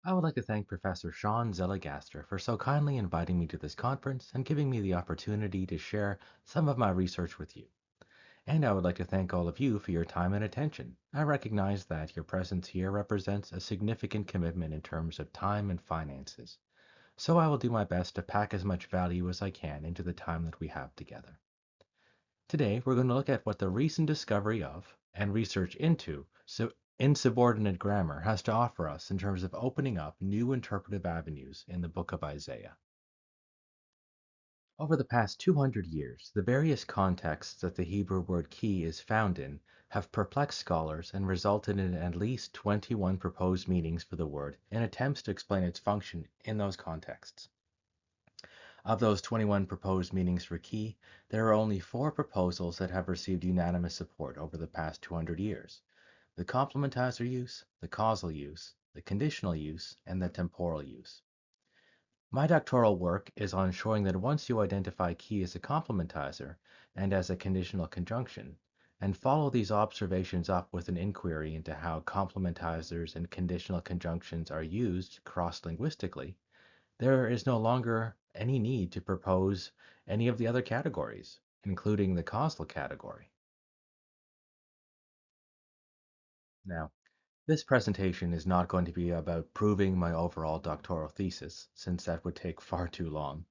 I would like to thank Professor Sean Zeligaster for so kindly inviting me to this conference and giving me the opportunity to share some of my research with you. And I would like to thank all of you for your time and attention. I recognize that your presence here represents a significant commitment in terms of time and finances. So I will do my best to pack as much value as I can into the time that we have together. Today, we're going to look at what the recent discovery of and research into insubordinate grammar has to offer us in terms of opening up new interpretive avenues in the book of Isaiah. Over the past 200 years, the various contexts that the Hebrew word key is found in have perplexed scholars and resulted in at least 21 proposed meanings for the word in attempts to explain its function in those contexts. Of those 21 proposed meanings for key, there are only 4 proposals that have received unanimous support over the past 200 years: the complementizer use, the causal use, the conditional use, and the temporal use. My doctoral work is on showing that once you identify key as a complementizer and as a conditional conjunction, and follow these observations up with an inquiry into how complementizers and conditional conjunctions are used cross-linguistically, there is no longer any need to propose any of the other categories, including the causal category. Now, this presentation is not going to be about proving my overall doctoral thesis, since that would take far too long.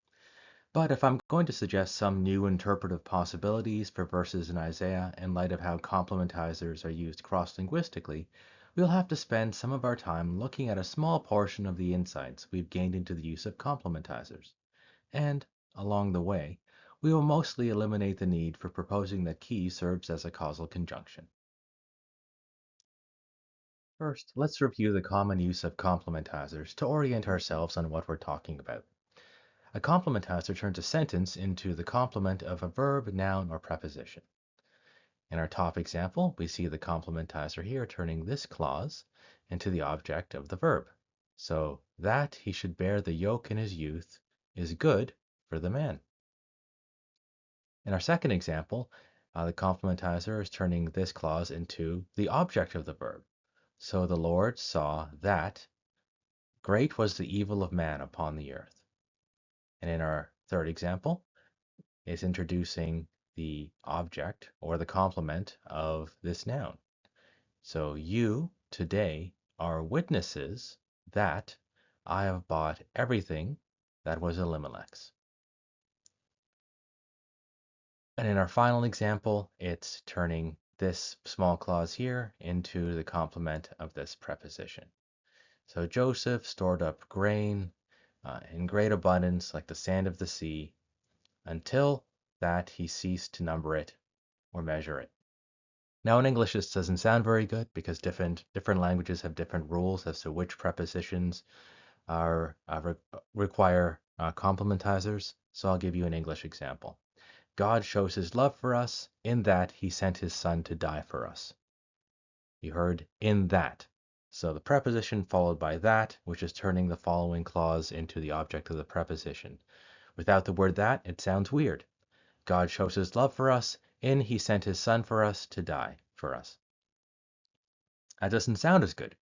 But if I'm going to suggest some new interpretive possibilities for verses in Isaiah in light of how complementizers are used cross-linguistically, we'll have to spend some of our time looking at a small portion of the insights we've gained into the use of complementizers. And, along the way, we will mostly eliminate the need for proposing that key serves as a causal conjunction. First, let's review the common use of complementizers to orient ourselves on what we're talking about. A complementizer turns a sentence into the complement of a verb, noun, or preposition. In our top example, we see the complementizer here turning this clause into the object of the verb. So, that he should bear the yoke in his youth is good for the man. In our second example, the complementizer is turning this clause into the object of the verb. So the Lord saw that great was the evil of man upon the earth. And in our third example, is introducing the object or the complement of this noun. So you today are witnesses that I have bought everything that was Elimelech's. And in our final example, it's turning this small clause here into the complement of this preposition. So Joseph stored up grain in great abundance like the sand of the sea until that he ceased to number it or measure it. Now in English this doesn't sound very good because different languages have different rules as to which prepositions require complementizers. So I'll give you an English example. God shows his love for us in that he sent his son to die for us. You heard in that. So the preposition followed by that, which is turning the following clause into the object of the preposition. Without the word that, it sounds weird. God shows his love for us in he sent his son for us to die for us. That doesn't sound as good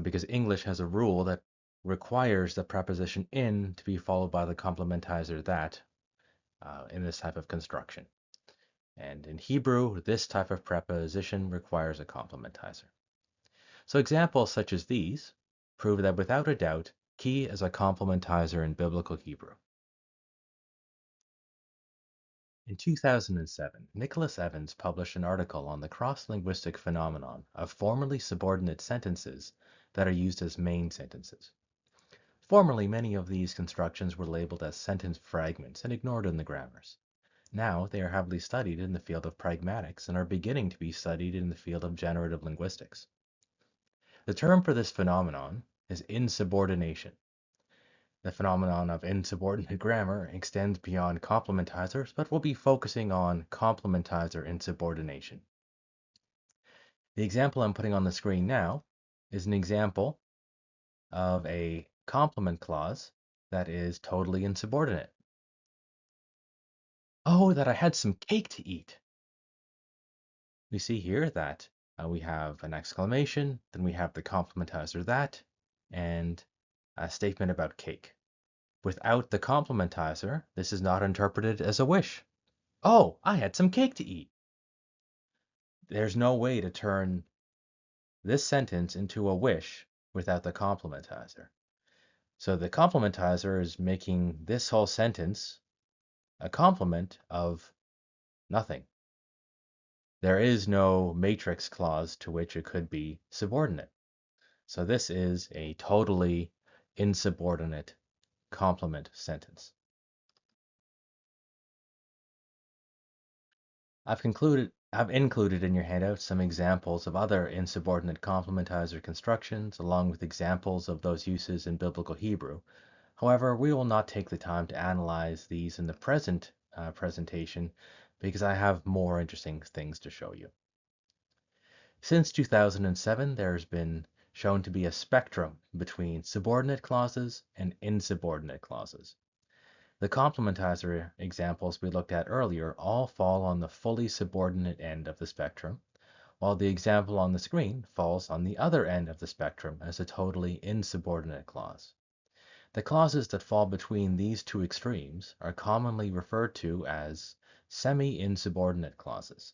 because English has a rule that requires the preposition in to be followed by the complementizer that in this type of construction. And in Hebrew, this type of preposition requires a complementizer. So examples such as these prove that without a doubt, key is a complementizer in biblical Hebrew. In 2007, Nicholas Evans published an article on the cross-linguistic phenomenon of formerly subordinate sentences that are used as main sentences. Formerly, many of these constructions were labeled as sentence fragments and ignored in the grammars. Now, they are heavily studied in the field of pragmatics and are beginning to be studied in the field of generative linguistics. The term for this phenomenon is insubordination. The phenomenon of insubordinate grammar extends beyond complementizers, but we'll be focusing on complementizer insubordination. The example I'm putting on the screen now is an example of a complement clause that is totally insubordinate. Oh, that I had some cake to eat. We see here that we have an exclamation, then we have the complementizer that, and a statement about cake. Without the complementizer, this is not interpreted as a wish. Oh, I had some cake to eat. There's no way to turn this sentence into a wish without the complementizer. So the complementizer is making this whole sentence a complement of nothing. There is no matrix clause to which it could be subordinate. So this is a totally insubordinate complement sentence. I've included in your handout some examples of other insubordinate complementizer constructions, along with examples of those uses in Biblical Hebrew. However, we will not take the time to analyze these in the present presentation because I have more interesting things to show you. Since 2007, there's been shown to be a spectrum between subordinate clauses and insubordinate clauses. The complementizer examples we looked at earlier all fall on the fully subordinate end of the spectrum, while the example on the screen falls on the other end of the spectrum as a totally insubordinate clause. The clauses that fall between these two extremes are commonly referred to as semi-insubordinate clauses,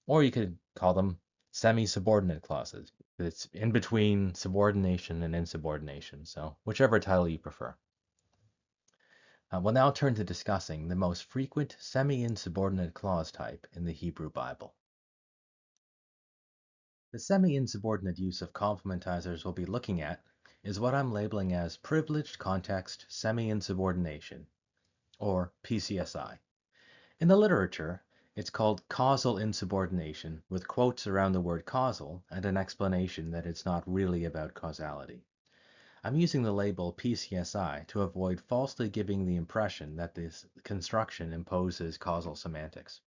or you could call them semi-subordinate clauses. It's in between subordination and insubordination, so whichever title you prefer. We'll now turn to discussing the most frequent semi-insubordinate clause type in the Hebrew Bible. The semi-insubordinate use of complementizers we'll be looking at is what I'm labeling as privileged context semi-insubordination, or PCSI. In the literature, it's called causal insubordination, with quotes around the word causal and an explanation that it's not really about causality. I'm using the label PCSI to avoid falsely giving the impression that this construction imposes causal semantics.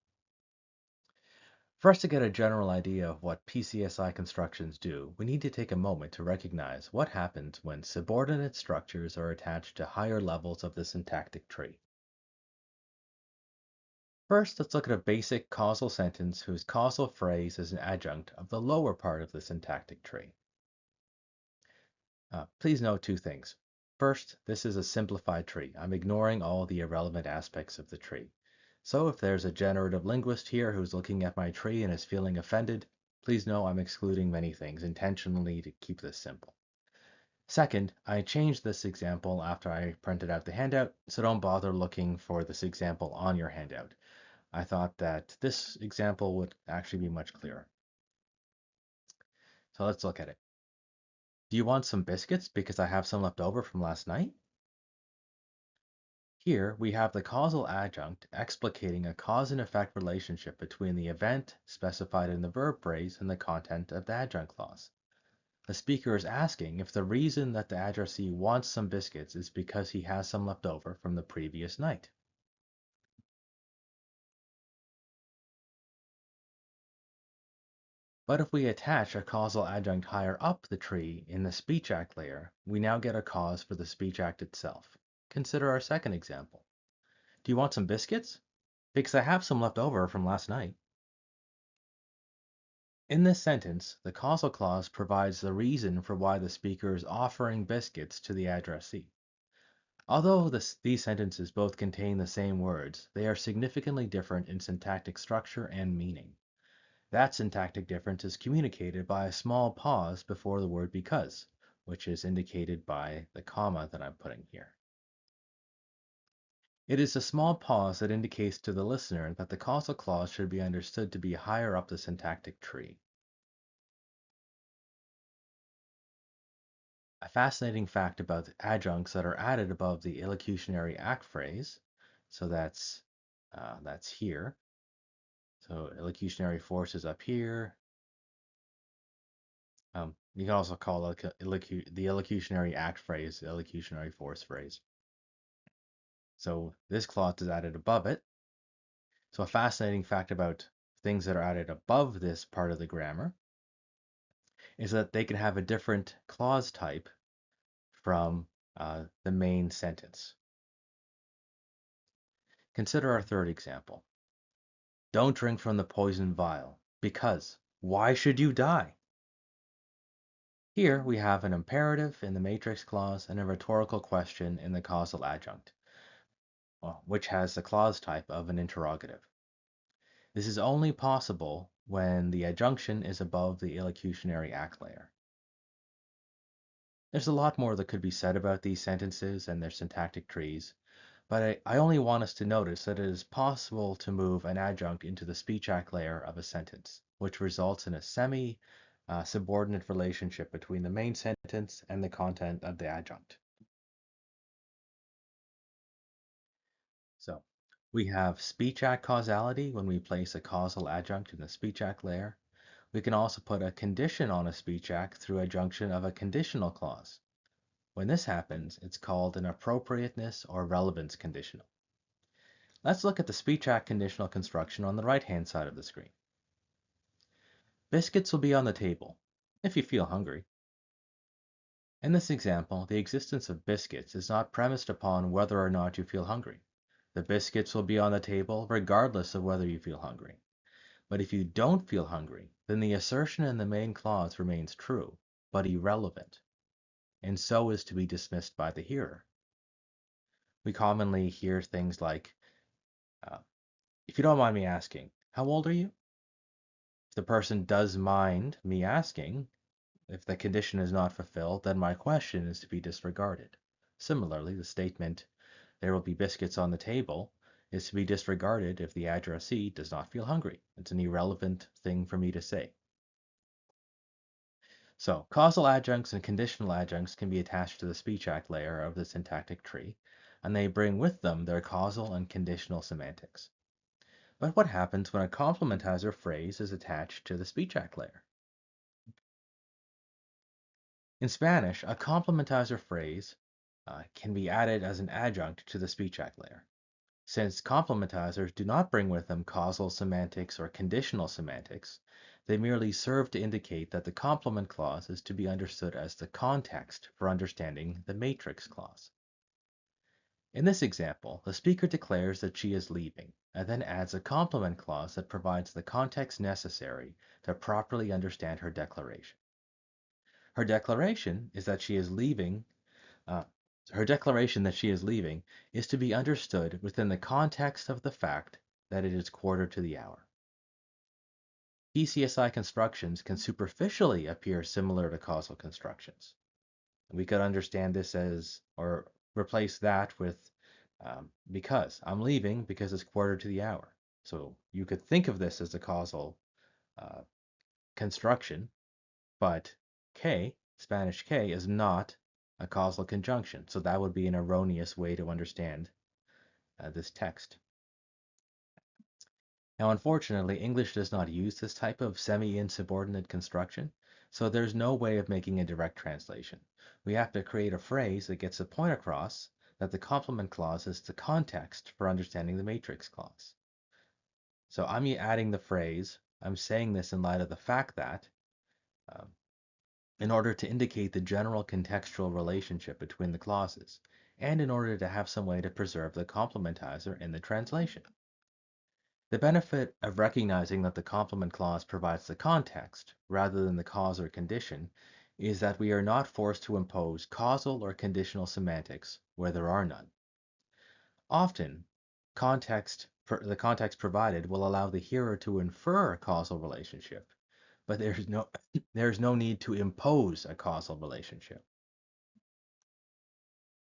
For us to get a general idea of what PCSI constructions do, we need to take a moment to recognize what happens when subordinate structures are attached to higher levels of the syntactic tree. First, let's look at a basic causal sentence whose causal phrase is an adjunct of the lower part of the syntactic tree. Please note two things. First, this is a simplified tree. I'm ignoring all the irrelevant aspects of the tree. So if there's a generative linguist here who's looking at my tree and is feeling offended, please know I'm excluding many things intentionally to keep this simple. Second, I changed this example after I printed out the handout, so don't bother looking for this example on your handout. I thought that this example would actually be much clearer. So let's look at it. Do you want some biscuits because I have some left over from last night? Here we have the causal adjunct explicating a cause and effect relationship between the event specified in the verb phrase and the content of the adjunct clause. The speaker is asking if the reason that the addressee wants some biscuits is because he has some left over from the previous night. But if we attach a causal adjunct higher up the tree in the speech act layer, we now get a cause for the speech act itself. Consider our second example. Do you want some biscuits? Because I have some left over from last night. In this sentence, the causal clause provides the reason for why the speaker is offering biscuits to the addressee. Although these sentences both contain the same words, they are significantly different in syntactic structure and meaning. That syntactic difference is communicated by a small pause before the word because, which is indicated by the comma that I'm putting here. It is a small pause that indicates to the listener that the causal clause should be understood to be higher up the syntactic tree. A fascinating fact about adjuncts that are added above the illocutionary act phrase, so that's here. So illocutionary force is up here. You can also call the illocutionary act phrase the illocutionary force phrase. So this clause is added above it. So a fascinating fact about things that are added above this part of the grammar is that they can have a different clause type from the main sentence. Consider our third example. Don't drink from the poison vial, because why should you die? Here we have an imperative in the matrix clause and a rhetorical question in the causal adjunct, which has the clause type of an interrogative. This is only possible when the adjunction is above the illocutionary act layer. There's a lot more that could be said about these sentences and their syntactic trees, but I only want us to notice that it is possible to move an adjunct into the speech act layer of a sentence, which results in a semi-subordinate relationship between the main sentence and the content of the adjunct. So we have speech act causality when we place a causal adjunct in the speech act layer. We can also put a condition on a speech act through adjunction of a conditional clause. When this happens, it's called an appropriateness or relevance conditional. Let's look at the speech act conditional construction on the right-hand side of the screen. Biscuits will be on the table if you feel hungry. In this example, the existence of biscuits is not premised upon whether or not you feel hungry. The biscuits will be on the table regardless of whether you feel hungry. But if you don't feel hungry, then the assertion in the main clause remains true, but irrelevant, and so is to be dismissed by the hearer. We commonly hear things like, if you don't mind me asking, how old are you? If the person does mind me asking, if the condition is not fulfilled, then my question is to be disregarded. Similarly, the statement, there will be biscuits on the table, is to be disregarded if the addressee does not feel hungry. It's an irrelevant thing for me to say. So, causal adjuncts and conditional adjuncts can be attached to the speech act layer of the syntactic tree, and they bring with them their causal and conditional semantics. But what happens when a complementizer phrase is attached to the speech act layer? In Spanish, a complementizer phrase can be added as an adjunct to the speech act layer. Since complementizers do not bring with them causal semantics or conditional semantics, they merely serve to indicate that the complement clause is to be understood as the context for understanding the matrix clause. In this example, the speaker declares that she is leaving, and then adds a complement clause that provides the context necessary to properly understand her declaration. Her declaration is that she is leaving. Her declaration that she is leaving is to be understood within the context of the fact that it is quarter to the hour. PCSI constructions can superficially appear similar to causal constructions. We could understand this as, or replace that with because. I'm leaving because it's quarter to the hour. So you could think of this as a causal construction, but K, Spanish K, is not a causal conjunction. So that would be an erroneous way to understand this text. Now, unfortunately, English does not use this type of semi-insubordinate construction, so there's no way of making a direct translation. We have to create a phrase that gets the point across that the complement clause is the context for understanding the matrix clause. So I'm adding the phrase, I'm saying this in light of the fact that, in order to indicate the general contextual relationship between the clauses, and in order to have some way to preserve the complementizer in the translation. The benefit of recognizing that the complement clause provides the context, rather than the cause or condition, is that we are not forced to impose causal or conditional semantics where there are none. Often, the context provided will allow the hearer to infer a causal relationship, but there's no need to impose a causal relationship.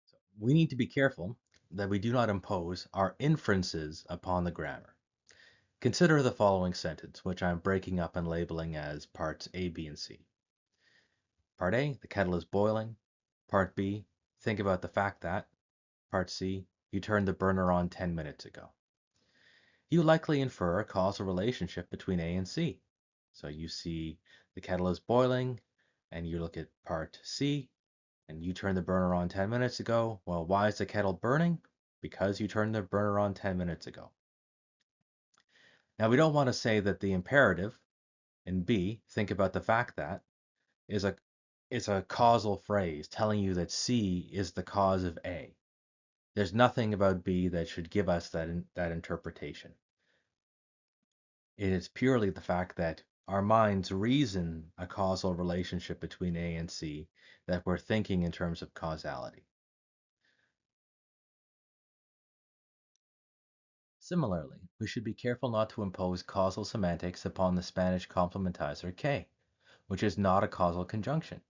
So we need to be careful that we do not impose our inferences upon the grammar. Consider the following sentence, which I'm breaking up and labeling as parts A, B, and C. Part A, the kettle is boiling. Part B, think about the fact that. Part C, you turned the burner on 10 minutes ago. You likely infer a causal relationship between A and C. So you see the kettle is boiling, and you look at part C, and you turned the burner on 10 minutes ago. Well, why is the kettle burning? Because you turned the burner on 10 minutes ago. Now, we don't want to say that the imperative in B, think about the fact that, is a causal phrase telling you that C is the cause of A. There's nothing about B that should give us that interpretation. It is purely the fact that Our minds reason a causal relationship between A and C, that we're thinking in terms of causality. Similarly, we should be careful not to impose causal semantics upon the Spanish complementizer K, which is not a causal conjunction.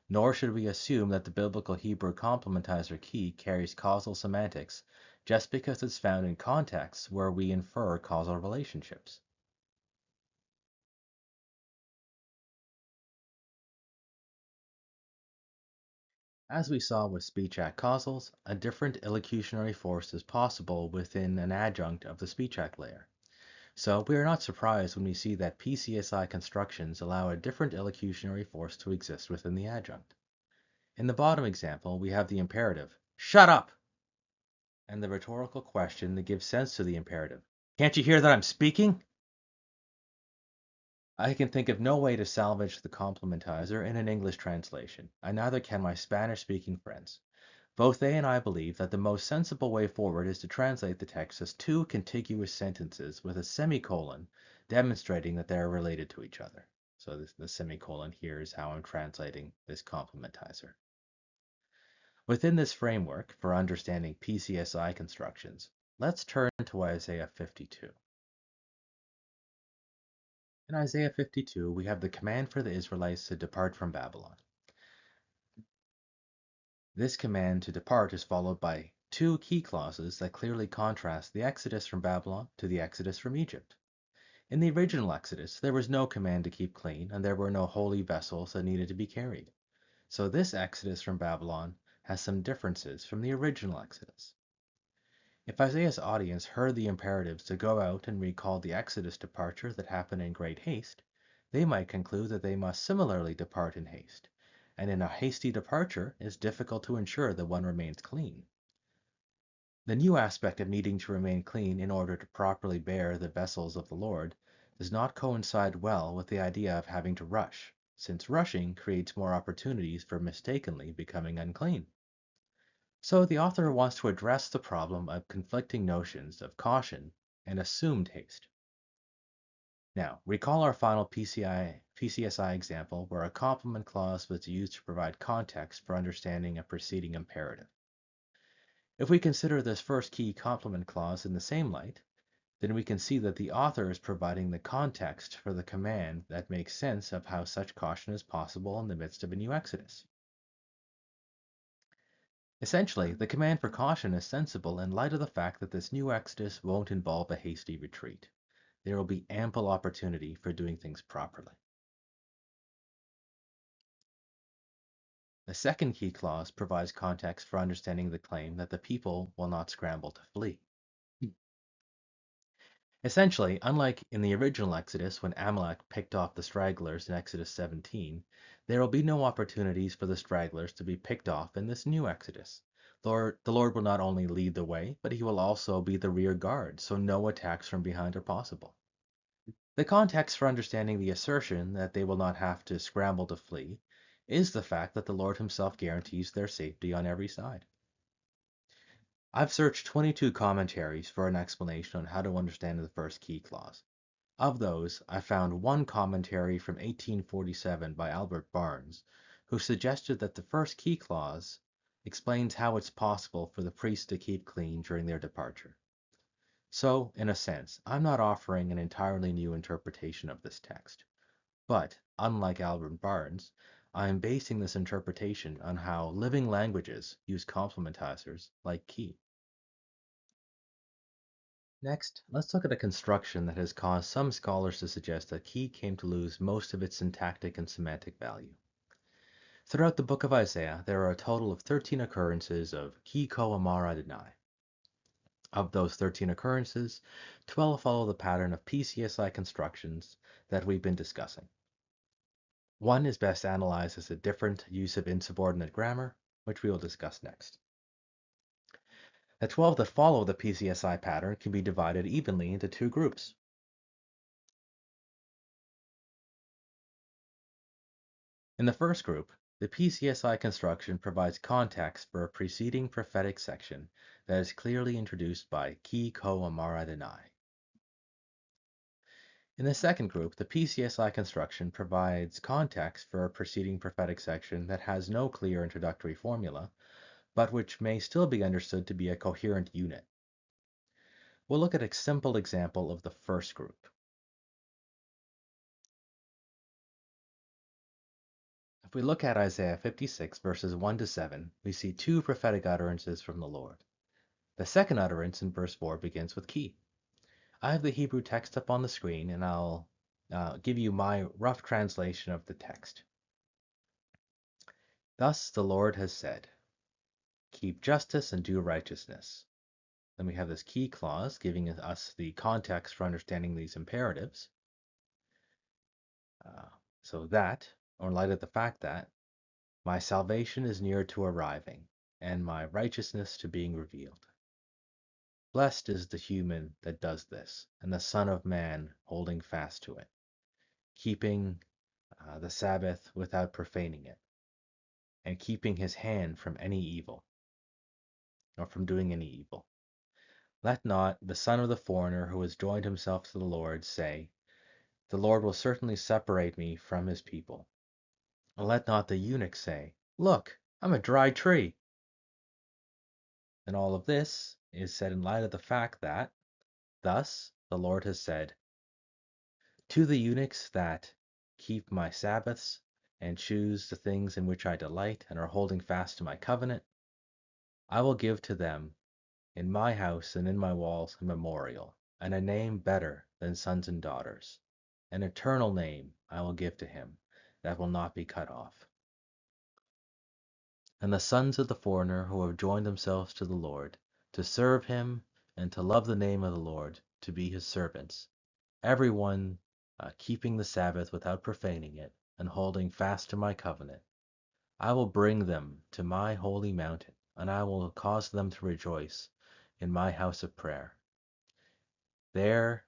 Nor should we assume that the biblical Hebrew complementizer key carries causal semantics just because it's found in contexts where we infer causal relationships. As we saw with speech act causals, a different illocutionary force is possible within an adjunct of the speech act layer. So we are not surprised when we see that PCSI constructions allow a different illocutionary force to exist within the adjunct. In the bottom example, we have the imperative, shut up, and the rhetorical question that gives sense to the imperative, can't you hear that I'm speaking? I can think of no way to salvage the complementizer in an English translation, and neither can my Spanish-speaking friends. Both they and I believe that the most sensible way forward is to translate the text as two contiguous sentences with a semicolon demonstrating that they are related to each other. So the semicolon here is how I'm translating this complementizer. Within this framework for understanding PCSI constructions, let's turn to Isaiah 52. In Isaiah 52, we have the command for the Israelites to depart from Babylon. This command to depart is followed by two key clauses that clearly contrast the exodus from Babylon to the exodus from Egypt. In the original exodus, there was no command to keep clean, and there were no holy vessels that needed to be carried. So this exodus from Babylon has some differences from the original exodus. If Isaiah's audience heard the imperatives to go out and recall the exodus departure that happened in great haste, they might conclude that they must similarly depart in haste, and in a hasty departure it is difficult to ensure that one remains clean. The new aspect of needing to remain clean in order to properly bear the vessels of the Lord does not coincide well with the idea of having to rush, since rushing creates more opportunities for mistakenly becoming unclean. So the author wants to address the problem of conflicting notions of caution and assumed haste. Now, recall our final PCSI example where a complement clause was used to provide context for understanding a preceding imperative. If we consider this first key complement clause in the same light, then we can see that the author is providing the context for the command that makes sense of how such caution is possible in the midst of a new exodus. Essentially, the command for caution is sensible in light of the fact that this new exodus won't involve a hasty retreat. There will be ample opportunity for doing things properly. The second key clause provides context for understanding the claim that the people will not scramble to flee. Essentially, unlike in the original Exodus when Amalek picked off the stragglers in Exodus 17, there will be no opportunities for the stragglers to be picked off in this new Exodus. The Lord will not only lead the way, but he will also be the rear guard, so no attacks from behind are possible. The context for understanding the assertion that they will not have to scramble to flee is the fact that the Lord himself guarantees their safety on every side. I've searched 22 commentaries for an explanation on how to understand the first key clause. Of those, I found one commentary from 1847 by Albert Barnes, who suggested that the first key clause explains how it's possible for the priests to keep clean during their departure. So, in a sense, I'm not offering an entirely new interpretation of this text. But, unlike Albert Barnes, I am basing this interpretation on how living languages use complementizers like key. Next, let's look at a construction that has caused some scholars to suggest that key came to lose most of its syntactic and semantic value. Throughout the book of Isaiah, there are a total of 13 occurrences of ki ko amara denai. Of those 13 occurrences, 12 follow the pattern of PCSI constructions that we've been discussing. One is best analyzed as a different use of insubordinate grammar, which we will discuss next. The 12 that follow the PCSI pattern can be divided evenly into two groups. In the first group, the PCSI construction provides context for a preceding prophetic section that is clearly introduced by ki ko amara denai. In the second group, the PCSI construction provides context for a preceding prophetic section that has no clear introductory formula, but which may still be understood to be a coherent unit. We'll look at a simple example of the first group. If we look at Isaiah 56 verses 1 to 7, we see two prophetic utterances from the Lord. The second utterance in verse 4 begins with key. I have the Hebrew text up on the screen, and I'll give you my rough translation of the text. Thus the Lord has said, keep justice and do righteousness. Then we have this key clause giving us the context for understanding these imperatives. So that, or in light of the fact that, my salvation is near to arriving, and my righteousness to being revealed. Blessed is the human that does this, and the Son of Man holding fast to it, keeping the Sabbath without profaning it, and keeping his hand from any evil, or from doing any evil. Let not the son of the foreigner who has joined himself to the Lord say, the Lord will certainly separate me from his people. And let not the eunuch say, look, I'm a dry tree. And all of this is said in light of the fact that, thus the Lord has said, to the eunuchs that keep my Sabbaths and choose the things in which I delight and are holding fast to my covenant, I will give to them in my house and in my walls a memorial, and a name better than sons and daughters. An eternal name I will give to him that will not be cut off. And the sons of the foreigner who have joined themselves to the Lord, to serve him and to love the name of the Lord, to be his servants, every one keeping the Sabbath without profaning it, and holding fast to my covenant, I will bring them to my holy mountain, and I will cause them to rejoice in my house of prayer. Their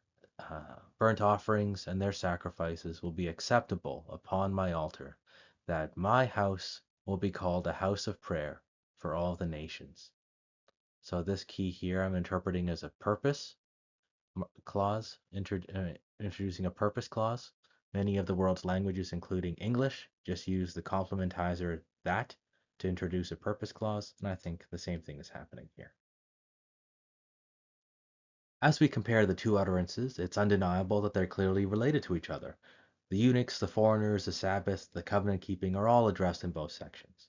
burnt offerings and their sacrifices will be acceptable upon my altar, that my house will be called a house of prayer for all the nations. So this key here I'm interpreting as a purpose clause, introducing a purpose clause. Many of the world's languages, including English, just use the complementizer that to introduce a purpose clause, and I think the same thing is happening here. As we compare the two utterances, it's undeniable that they're clearly related to each other. The eunuchs, the foreigners, the Sabbath, the covenant keeping are all addressed in both sections.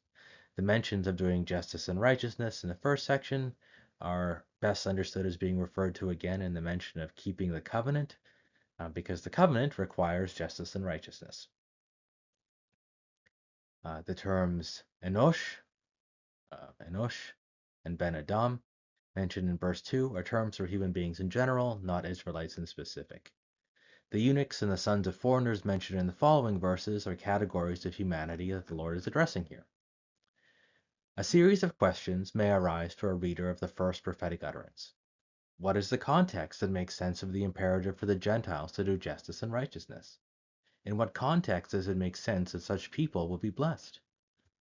The mentions of doing justice and righteousness in the first section are best understood as being referred to again in the mention of keeping the covenant, because the covenant requires justice and righteousness. The terms enosh, and ben Adam, mentioned in verse 2, are terms for human beings in general, not Israelites in specific. The eunuchs and the sons of foreigners mentioned in the following verses are categories of humanity that the Lord is addressing here. A series of questions may arise for a reader of the first prophetic utterance. What is the context that makes sense of the imperative for the Gentiles to do justice and righteousness? In what context does it make sense that such people will be blessed?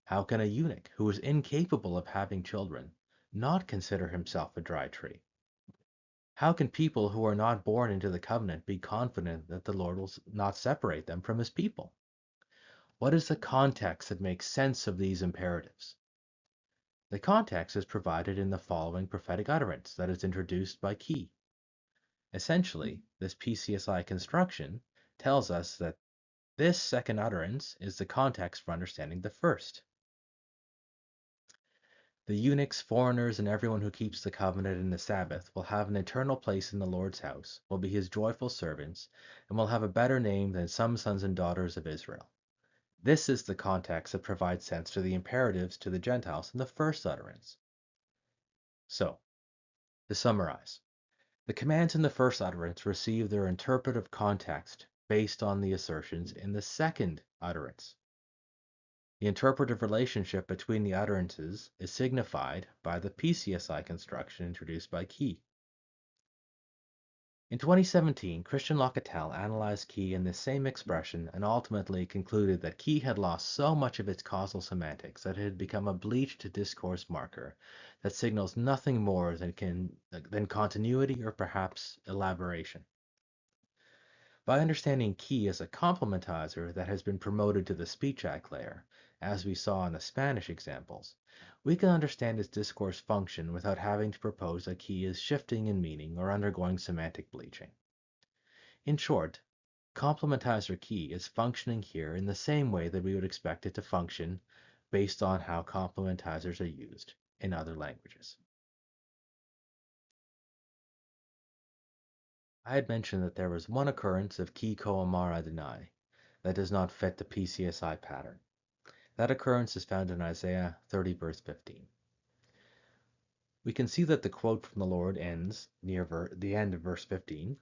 How can a eunuch who is incapable of having children not consider himself a dry tree? How can people who are not born into the covenant be confident that the Lord will not separate them from his people? What is the context that makes sense of these imperatives? The context is provided in the following prophetic utterance that is introduced by key. Essentially, this PCSI construction tells us that this second utterance is the context for understanding the first. The eunuchs, foreigners, and everyone who keeps the covenant and the Sabbath will have an eternal place in the Lord's house, will be his joyful servants, and will have a better name than some sons and daughters of Israel. This is the context that provides sense to the imperatives to the Gentiles in the first utterance. So, to summarize, the commands in the first utterance receive their interpretive context based on the assertions in the second utterance. The interpretive relationship between the utterances is signified by the PCSI construction introduced by Key. In 2017, Christian Locatell analyzed Key in this same expression and ultimately concluded that Key had lost so much of its causal semantics that it had become a bleached discourse marker that signals nothing more than continuity or perhaps elaboration. By understanding key as a complementizer that has been promoted to the speech act layer, as we saw in the Spanish examples, we can understand its discourse function without having to propose that key is shifting in meaning or undergoing semantic bleaching. In short, complementizer key is functioning here in the same way that we would expect it to function based on how complementizers are used in other languages. I had mentioned that there was one occurrence of ki ko amara deny that does not fit the PCSI pattern. That occurrence is found in Isaiah 30 verse 15. We can see that the quote from the Lord ends near the end of verse 15,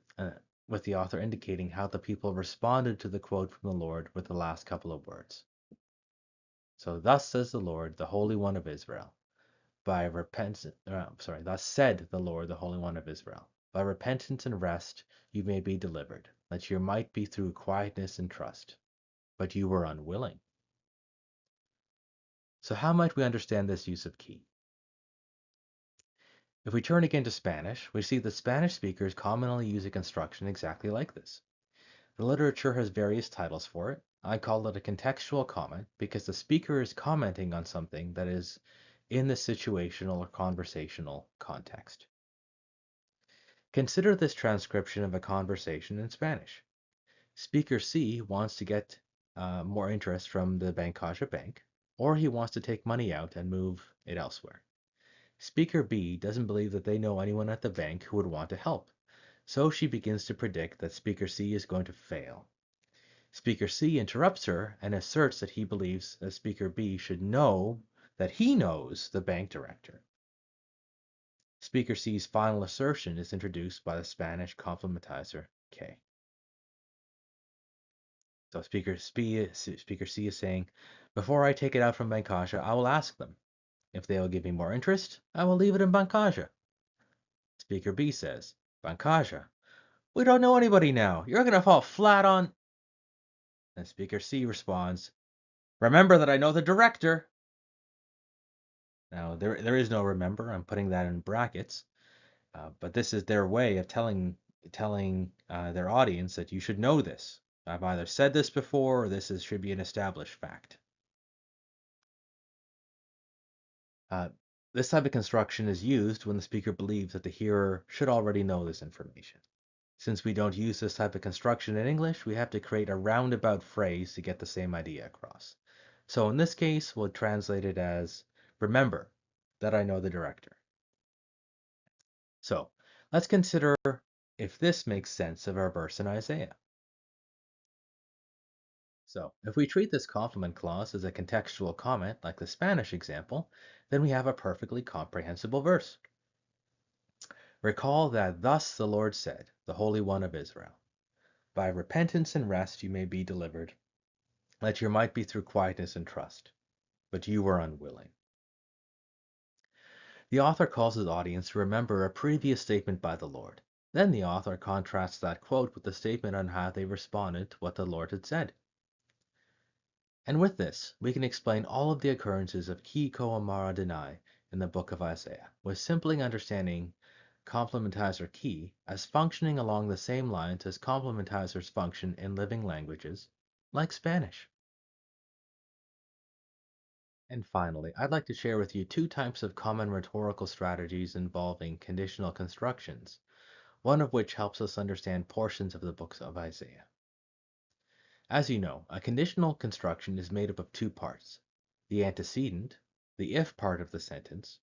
with the author indicating how the people responded to the quote from the Lord with the last couple of words. So, thus says the Lord, the Holy One of Israel, thus said the Lord, the Holy One of Israel, by repentance and rest you may be delivered, that your might be through quietness and trust. But you were unwilling. So how might we understand this use of key? If we turn again to Spanish, we see that Spanish speakers commonly use a construction exactly like this. The literature has various titles for it. I call it a contextual comment because the speaker is commenting on something that is in the situational or conversational context. Consider this transcription of a conversation in Spanish. Speaker C wants to get more interest from the Bancaja Bank, or he wants to take money out and move it elsewhere. Speaker B doesn't believe that they know anyone at the bank who would want to help, so she begins to predict that Speaker C is going to fail. Speaker C interrupts her and asserts that he believes that Speaker B should know that he knows the bank director. Speaker C's final assertion is introduced by the Spanish complementizer K. So Speaker C is saying, before I take it out from Bancaja, I will ask them. If they will give me more interest, I will leave it in Bancaja. Speaker B says, Bancaja, we don't know anybody now. You're going to fall flat on... And Speaker C responds, remember that I know the director. Now, there is no remember. I'm putting that in brackets. But this is their way of telling their audience that you should know this. I've either said this before or should be an established fact. This type of construction is used when the speaker believes that the hearer should already know this information. Since we don't use this type of construction in English, we have to create a roundabout phrase to get the same idea across. So in this case, we'll translate it as, remember that I know the director. So let's consider if this makes sense of our verse in Isaiah. So if we treat this complement clause as a contextual comment like the Spanish example, then we have a perfectly comprehensible verse. Recall that thus the Lord said, the Holy One of Israel, by repentance and rest you may be delivered, that your might be through quietness and trust, but you were unwilling. The author calls his audience to remember a previous statement by the Lord. Then the author contrasts that quote with the statement on how they responded to what the Lord had said. And with this, we can explain all of the occurrences of ki ko amara deny in the book of Isaiah, with simply understanding complementizer key as functioning along the same lines as complementizers function in living languages, like Spanish. And finally, I'd like to share with you two types of common rhetorical strategies involving conditional constructions, one of which helps us understand portions of the books of Isaiah. As you know, a conditional construction is made up of two parts, the antecedent, the if part of the sentence,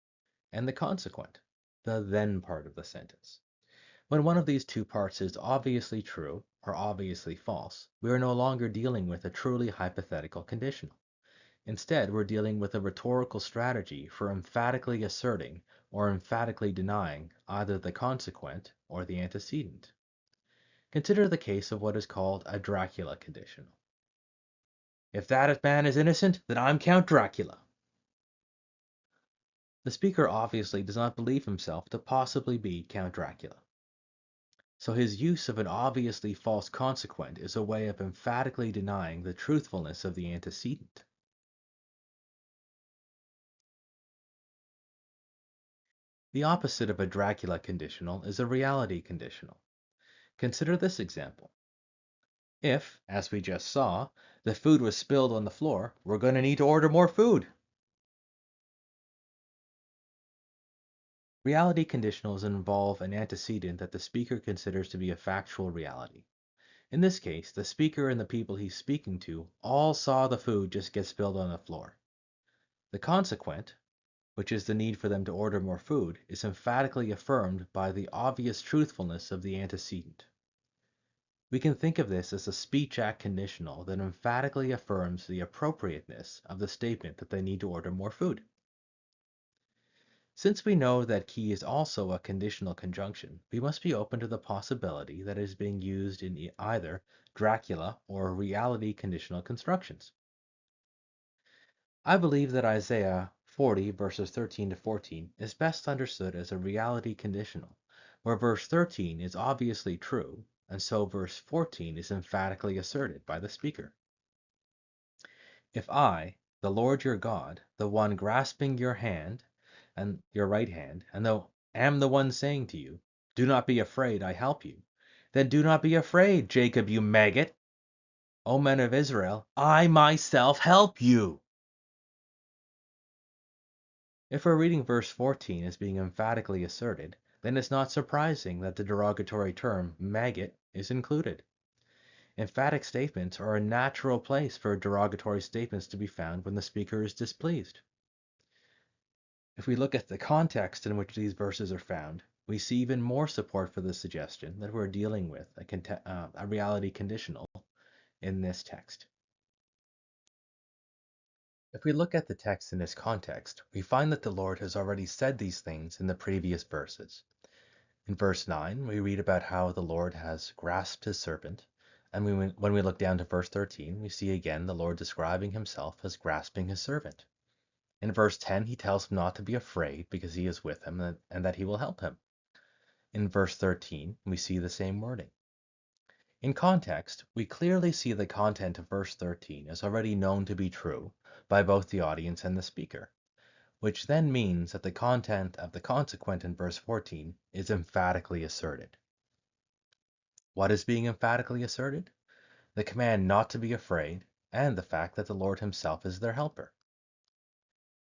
and the consequent, the then part of the sentence. When one of these two parts is obviously true or obviously false, we are no longer dealing with a truly hypothetical conditional. Instead, we're dealing with a rhetorical strategy for emphatically asserting or emphatically denying either the consequent or the antecedent. Consider the case of what is called a Dracula conditional. If that man is innocent, then I'm Count Dracula. The speaker obviously does not believe himself to possibly be Count Dracula. So his use of an obviously false consequent is a way of emphatically denying the truthfulness of the antecedent. The opposite of a Dracula conditional is a reality conditional. Consider this example. If, as we just saw, the food was spilled on the floor, we're going to need to order more food. Reality conditionals involve an antecedent that the speaker considers to be a factual reality. In this case, the speaker and the people he's speaking to all saw the food just get spilled on the floor. The consequent, which is the need for them to order more food, is emphatically affirmed by the obvious truthfulness of the antecedent. We can think of this as a speech act conditional that emphatically affirms the appropriateness of the statement that they need to order more food. Since we know that key is also a conditional conjunction, we must be open to the possibility that it is being used in either Dracula or reality conditional constructions. I believe that Isaiah 40 verses 13 to 14 is best understood as a reality conditional, where verse 13 is obviously true, and so verse 14 is emphatically asserted by the speaker. If I, the Lord your God, the one grasping your hand and your right hand, and am the one saying to you, do not be afraid, I help you, then do not be afraid, Jacob, you maggot. O men of Israel, I myself help you. If we're reading verse 14 as being emphatically asserted, then it's not surprising that the derogatory term maggot is included. Emphatic statements are a natural place for derogatory statements to be found when the speaker is displeased. If we look at the context in which these verses are found, we see even more support for the suggestion that we're dealing with a reality conditional in this text. If we look at the text in this context, we find that the Lord has already said these things in the previous verses. In verse 9, we read about how the Lord has grasped his serpent, and when we look down to verse 13, we see again the Lord describing himself as grasping his servant. In verse 10, he tells him not to be afraid because he is with him and that he will help him. In verse 13, we see the same wording. In context, we clearly see the content of verse 13 as already known to be true by both the audience and the speaker, which then means that the content of the consequent in verse 14 is emphatically asserted. What is being emphatically asserted? The command not to be afraid and the fact that the Lord himself is their helper.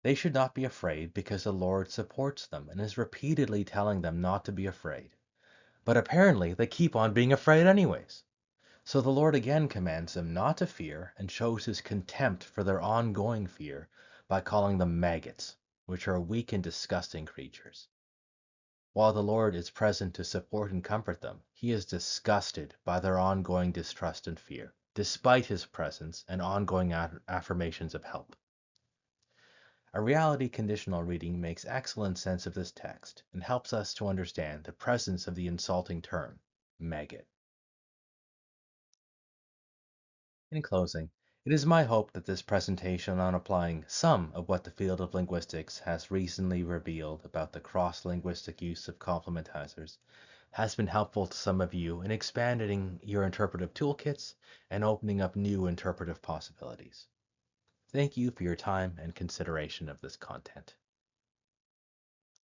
They should not be afraid because the Lord supports them and is repeatedly telling them not to be afraid. But apparently they keep on being afraid anyways. So the Lord again commands them not to fear and shows his contempt for their ongoing fear by calling them maggots, which are weak and disgusting creatures. While the Lord is present to support and comfort them, he is disgusted by their ongoing distrust and fear, despite his presence and ongoing affirmations of help. A reality conditional reading makes excellent sense of this text and helps us to understand the presence of the insulting term, maggot. In closing, it is my hope that this presentation on applying some of what the field of linguistics has recently revealed about the cross-linguistic use of complementizers has been helpful to some of you in expanding your interpretive toolkits and opening up new interpretive possibilities. Thank you for your time and consideration of this content.